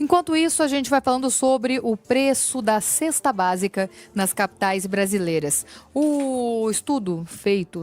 Enquanto isso, a gente vai falando sobre o preço da cesta básica nas capitais brasileiras. O estudo feito,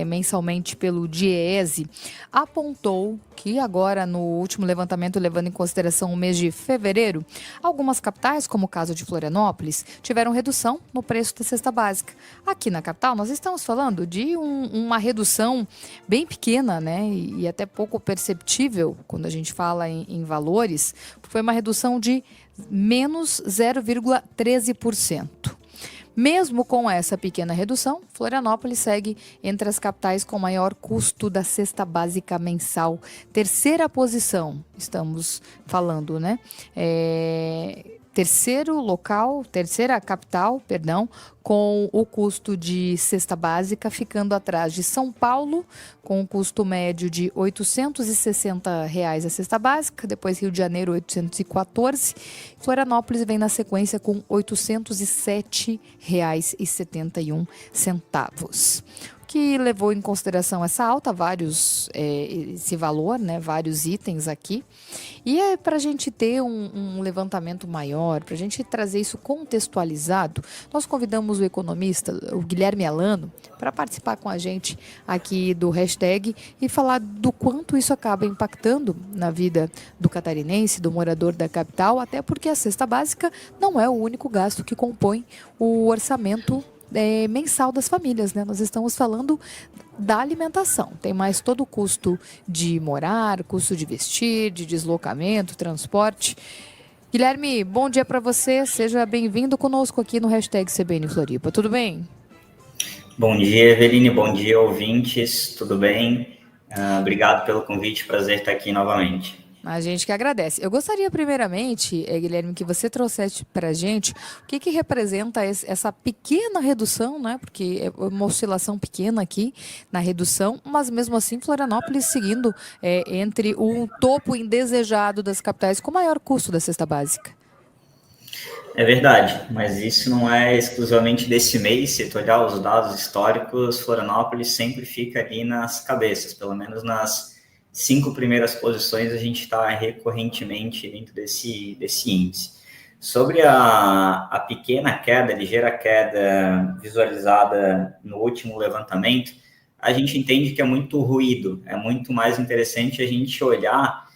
mensalmente pelo DIEESE apontou que agora, no último levantamento, levando em consideração o mês de fevereiro, algumas capitais, como o caso de Florianópolis, tiveram redução no preço da cesta básica. Aqui na capital, nós estamos falando de uma redução bem pequena, né, e até pouco perceptível quando a gente fala em valores. Foi uma redução de menos 0,13%. Mesmo com essa pequena redução, Florianópolis segue entre as capitais com maior custo da cesta básica mensal. Terceira posição, estamos falando, né? Terceira capital, com o custo de cesta básica, ficando atrás de São Paulo, com o custo médio de R$ 860 a cesta básica, depois Rio de Janeiro, 814. Florianópolis vem na sequência com R$ 807,71. Que levou em consideração essa alta, esse valor, né, vários itens aqui. E é para a gente ter um levantamento maior, para a gente trazer isso contextualizado, nós convidamos o economista, o Guilherme Alano, para participar com a gente aqui do hashtag e falar do quanto isso acaba impactando na vida do catarinense, do morador da capital, até porque a cesta básica não é o único gasto que compõe o orçamento mensal das famílias, né? Nós estamos falando da alimentação. Tem mais todo o custo de morar, custo de vestir, de deslocamento, transporte. Guilherme, bom dia para você. Seja bem-vindo conosco aqui no hashtag CBN Floripa. Tudo bem? Bom dia, Eveline. Bom dia, ouvintes. Tudo bem? Obrigado pelo convite. Prazer estar aqui novamente. A gente que agradece. Eu gostaria, primeiramente, Guilherme, que você trouxesse para a gente o que representa essa pequena redução, né? Porque é uma oscilação pequena aqui na redução, mas mesmo assim Florianópolis seguindo entre o topo indesejado das capitais com maior custo da cesta básica. É verdade, mas isso não é exclusivamente desse mês. Se tu olhar os dados históricos, Florianópolis sempre fica ali nas cabeças, pelo menos nas 5 primeiras posições a gente está recorrentemente dentro desse índice. Sobre a pequena queda, ligeira queda visualizada no último levantamento, a gente entende que é muito ruído, é muito mais interessante a gente olhar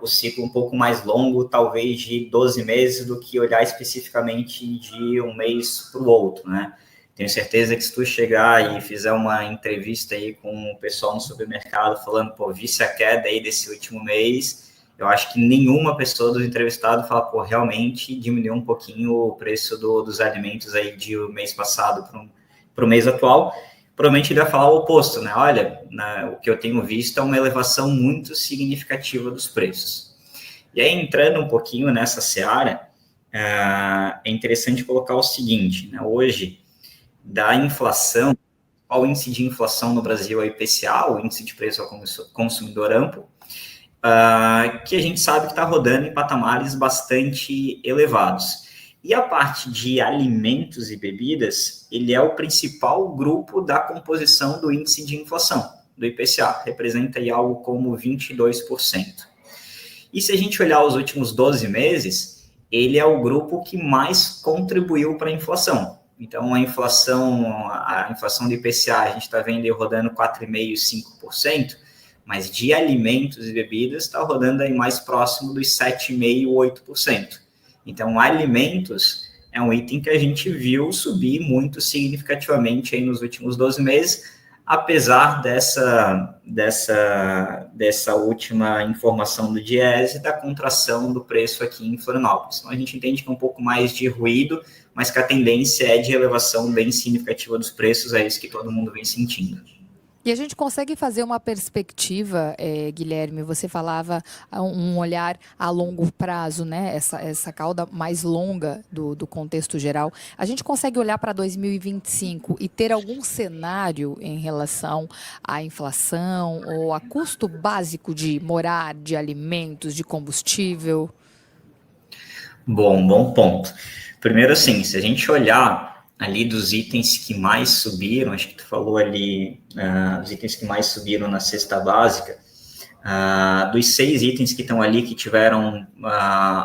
o ciclo um pouco mais longo, talvez de 12 meses, do que olhar especificamente de um mês para o outro, né? Tenho certeza que se tu chegar e fizer uma entrevista aí com o pessoal no supermercado falando, vi-se a queda aí desse último mês, eu acho que nenhuma pessoa dos entrevistados fala, realmente diminuiu um pouquinho o preço dos alimentos aí de o mês passado para o mês atual. Provavelmente ele vai falar o oposto, né? Olha, o que eu tenho visto é uma elevação muito significativa dos preços. E aí, entrando um pouquinho nessa seara, é interessante colocar o seguinte, né? Hoje, da inflação, o índice de inflação no Brasil é o IPCA, o índice de preço ao consumidor amplo, que a gente sabe que está rodando em patamares bastante elevados. E a parte de alimentos e bebidas, ele é o principal grupo da composição do índice de inflação, do IPCA, representa aí algo como 22%. E se a gente olhar os últimos 12 meses, ele é o grupo que mais contribuiu para a inflação. Então, a inflação do IPCA, a gente está vendo aí rodando 4,5%, 5%, mas de alimentos e bebidas está rodando aí mais próximo dos 7,5%, 8%. Então, alimentos é um item que a gente viu subir muito significativamente aí nos últimos 12 meses, apesar dessa última informação do DIEESE da contração do preço aqui em Florianópolis. Então, a gente entende que é um pouco mais de ruído, mas que a tendência é de elevação bem significativa dos preços, é isso que todo mundo vem sentindo. E a gente consegue fazer uma perspectiva, Guilherme, você falava um olhar a longo prazo, né? Essa cauda mais longa do contexto geral. A gente consegue olhar para 2025 e ter algum cenário em relação à inflação ou a custo básico de morar, de alimentos, de combustível? Bom ponto. Primeiro, assim, se a gente olhar ali dos itens que mais subiram, acho que tu falou ali, os itens que mais subiram na cesta básica, Dos 6 itens que estão ali que tiveram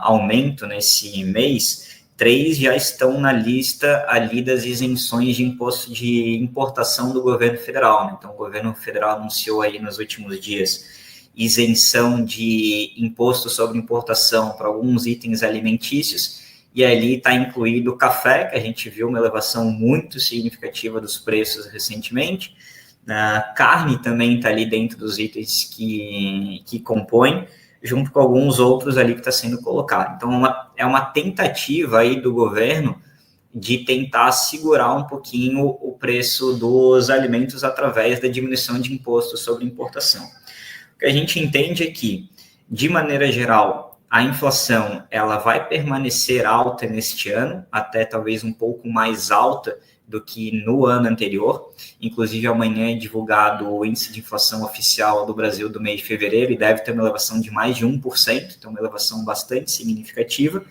aumento nesse mês, 3 já estão na lista ali das isenções de imposto de importação do governo federal, né? Então, o governo federal anunciou aí nos últimos dias isenção de imposto sobre importação para alguns itens alimentícios, e ali está incluído o café, que a gente viu uma elevação muito significativa dos preços recentemente. A carne também está ali dentro dos itens que compõem, junto com alguns outros ali que está sendo colocado. Então, é uma tentativa aí do governo de tentar segurar um pouquinho o preço dos alimentos através da diminuição de imposto sobre importação. O que a gente entende é que, de maneira geral, a inflação ela vai permanecer alta neste ano, até talvez um pouco mais alta do que no ano anterior. Inclusive, amanhã é divulgado o índice de inflação oficial do Brasil do mês de fevereiro e deve ter uma elevação de mais de 1%, então uma elevação bastante significativa.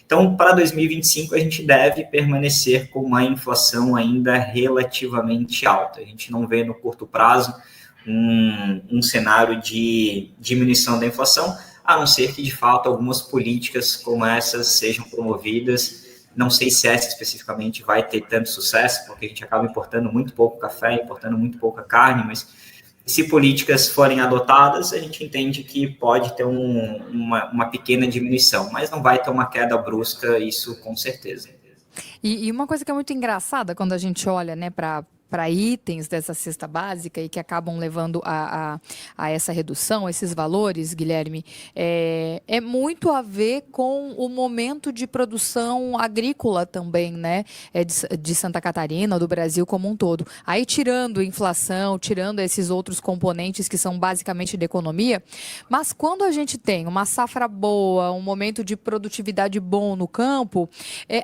Então, para 2025, a gente deve permanecer com uma inflação ainda relativamente alta. A gente não vê no curto prazo um cenário de diminuição da inflação, a não ser que, de fato, algumas políticas como essas sejam promovidas. Não sei se essa especificamente vai ter tanto sucesso, porque a gente acaba importando muito pouco café, importando muito pouca carne, mas se políticas forem adotadas, a gente entende que pode ter uma pequena diminuição, mas não vai ter uma queda brusca, isso com certeza. E uma coisa que é muito engraçada quando a gente olha, né, para itens dessa cesta básica e que acabam levando a essa redução, esses valores, Guilherme, é muito a ver com o momento de produção agrícola também, né, de Santa Catarina, do Brasil como um todo. Aí, tirando inflação, tirando esses outros componentes que são basicamente da economia, mas quando a gente tem uma safra boa, um momento de produtividade bom no campo,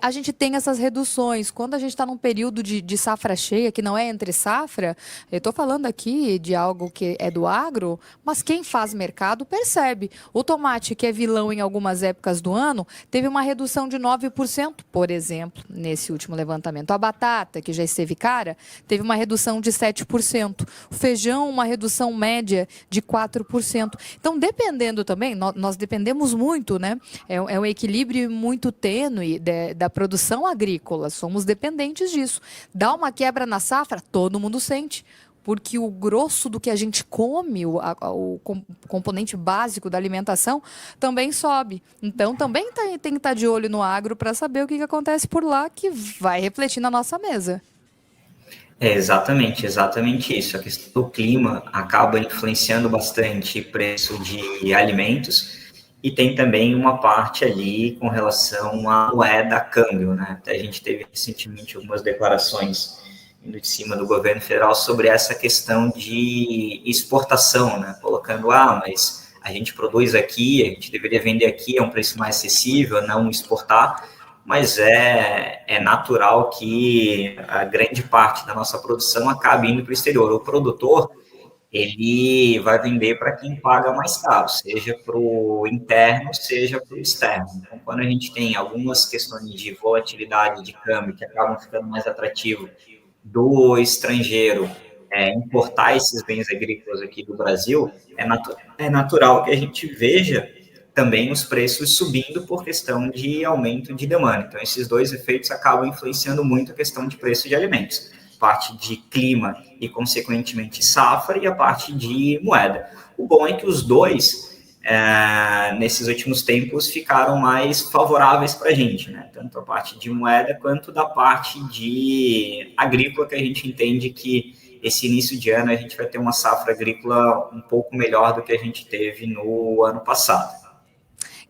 a gente tem essas reduções. Quando a gente está num período de safra cheia, que não é entre safra, eu estou falando aqui de algo que é do agro, mas quem faz mercado percebe. O tomate, que é vilão em algumas épocas do ano, teve uma redução de 9%, por exemplo, nesse último levantamento. A batata, que já esteve cara, teve uma redução de 7%. O feijão, uma redução média de 4%. Então, dependendo também, nós dependemos muito, né? É um equilíbrio muito tênue da produção agrícola. Somos dependentes disso. Dá uma quebra na safra, todo mundo sente. Porque o grosso do que a gente come, o componente básico da alimentação, também sobe. Então, também tem que estar de olho no agro para saber o que acontece por lá, que vai refletir na nossa mesa. Exatamente isso. A questão do clima acaba influenciando bastante o preço de alimentos e tem também uma parte ali com relação à moeda câmbio, né? A gente teve recentemente algumas declarações indo de cima do governo federal sobre essa questão de exportação, né? Colocando, mas a gente produz aqui, a gente deveria vender aqui a um preço mais acessível, não exportar, mas é natural que a grande parte da nossa produção acabe indo para o exterior. O produtor, ele vai vender para quem paga mais caro, seja para o interno, seja para o externo. Então, quando a gente tem algumas questões de volatilidade de câmbio que acabam ficando mais atrativo do estrangeiro importar esses bens agrícolas aqui do Brasil, é natural que a gente veja também os preços subindo por questão de aumento de demanda. Então, esses dois efeitos acabam influenciando muito a questão de preço de alimentos. Parte de clima e, consequentemente, safra, e a parte de moeda. O bom é que os dois, nesses últimos tempos, ficaram mais favoráveis para a gente, né? Tanto a parte de moeda quanto da parte de agrícola, que a gente entende que esse início de ano a gente vai ter uma safra agrícola um pouco melhor do que a gente teve no ano passado.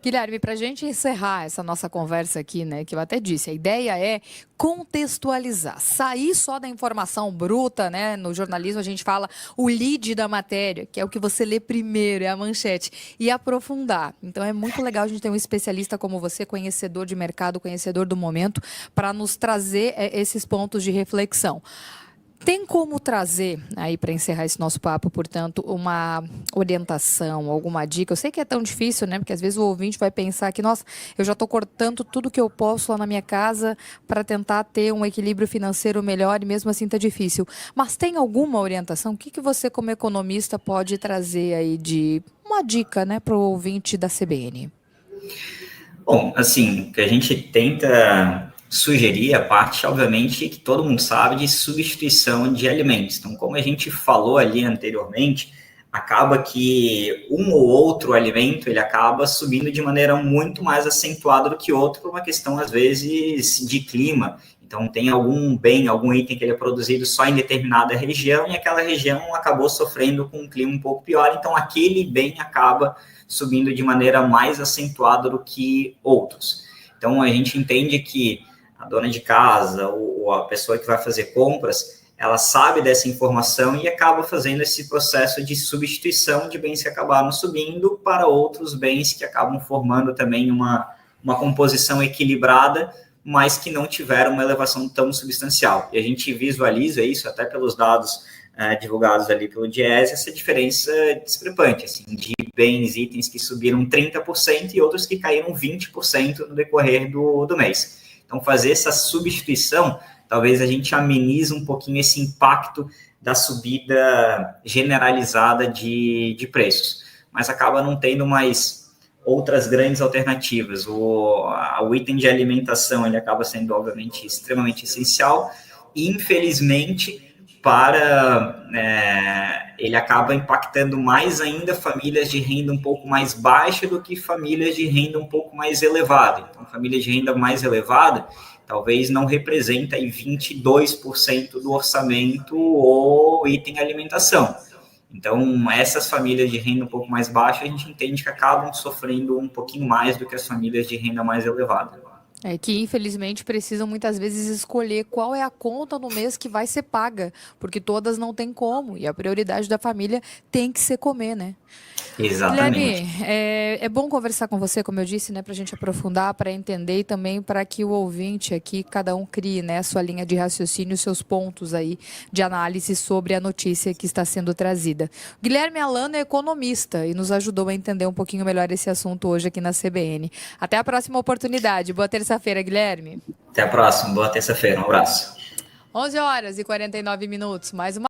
Guilherme, para a gente encerrar essa nossa conversa aqui, né, que eu até disse, a ideia é contextualizar, sair só da informação bruta, né? No jornalismo a gente fala o lead da matéria, que é o que você lê primeiro, é a manchete, e aprofundar. Então é muito legal a gente ter um especialista como você, conhecedor de mercado, conhecedor do momento, para nos trazer esses pontos de reflexão. Tem como trazer, aí para encerrar esse nosso papo, portanto, uma orientação, alguma dica? Eu sei que é tão difícil, né? Porque às vezes o ouvinte vai pensar que, nossa, eu já estou cortando tudo que eu posso lá na minha casa para tentar ter um equilíbrio financeiro melhor e mesmo assim tá difícil. Mas tem alguma orientação? O que que você, como economista, pode trazer aí de uma dica, né, para o ouvinte da CBN? Bom, assim, o que a gente tenta sugerir a parte, obviamente, que todo mundo sabe de substituição de alimentos. Então, como a gente falou ali anteriormente, acaba que um ou outro alimento ele acaba subindo de maneira muito mais acentuada do que outro por uma questão, às vezes, de clima. Então, tem algum bem, algum item que ele é produzido só em determinada região e aquela região acabou sofrendo com um clima um pouco pior, então aquele bem acaba subindo de maneira mais acentuada do que outros. Então, a gente entende que a dona de casa ou a pessoa que vai fazer compras, ela sabe dessa informação e acaba fazendo esse processo de substituição de bens que acabaram subindo para outros bens que acabam formando também uma composição equilibrada, mas que não tiveram uma elevação tão substancial. E a gente visualiza isso até pelos dados divulgados ali pelo Diese, essa diferença discrepante, assim, de bens, itens que subiram 30% e outros que caíram 20% no decorrer do mês. Então, fazer essa substituição, talvez a gente amenize um pouquinho esse impacto da subida generalizada de preços, mas acaba não tendo mais outras grandes alternativas. O item de alimentação, ele acaba sendo, obviamente, extremamente essencial e, infelizmente, ele acaba impactando mais ainda famílias de renda um pouco mais baixa do que famílias de renda um pouco mais elevada. Então, famílias de renda mais elevada talvez não representa aí 22% do orçamento o item alimentação. Então, essas famílias de renda um pouco mais baixa, a gente entende que acabam sofrendo um pouquinho mais do que as famílias de renda mais elevada. É que, infelizmente, precisam muitas vezes escolher qual é a conta no mês que vai ser paga, porque todas não têm como, e a prioridade da família tem que ser comer, né? Exatamente. Guilherme, é bom conversar com você, como eu disse, né, para a gente aprofundar, para entender e também para que o ouvinte aqui, cada um crie, né, a sua linha de raciocínio, seus pontos aí de análise sobre a notícia que está sendo trazida. Guilherme Alano é economista e nos ajudou a entender um pouquinho melhor esse assunto hoje aqui na CBN. Até a próxima oportunidade. Boa terça-feira, Guilherme. Até a próxima. Boa terça-feira. Um abraço. 11h49. Mais uma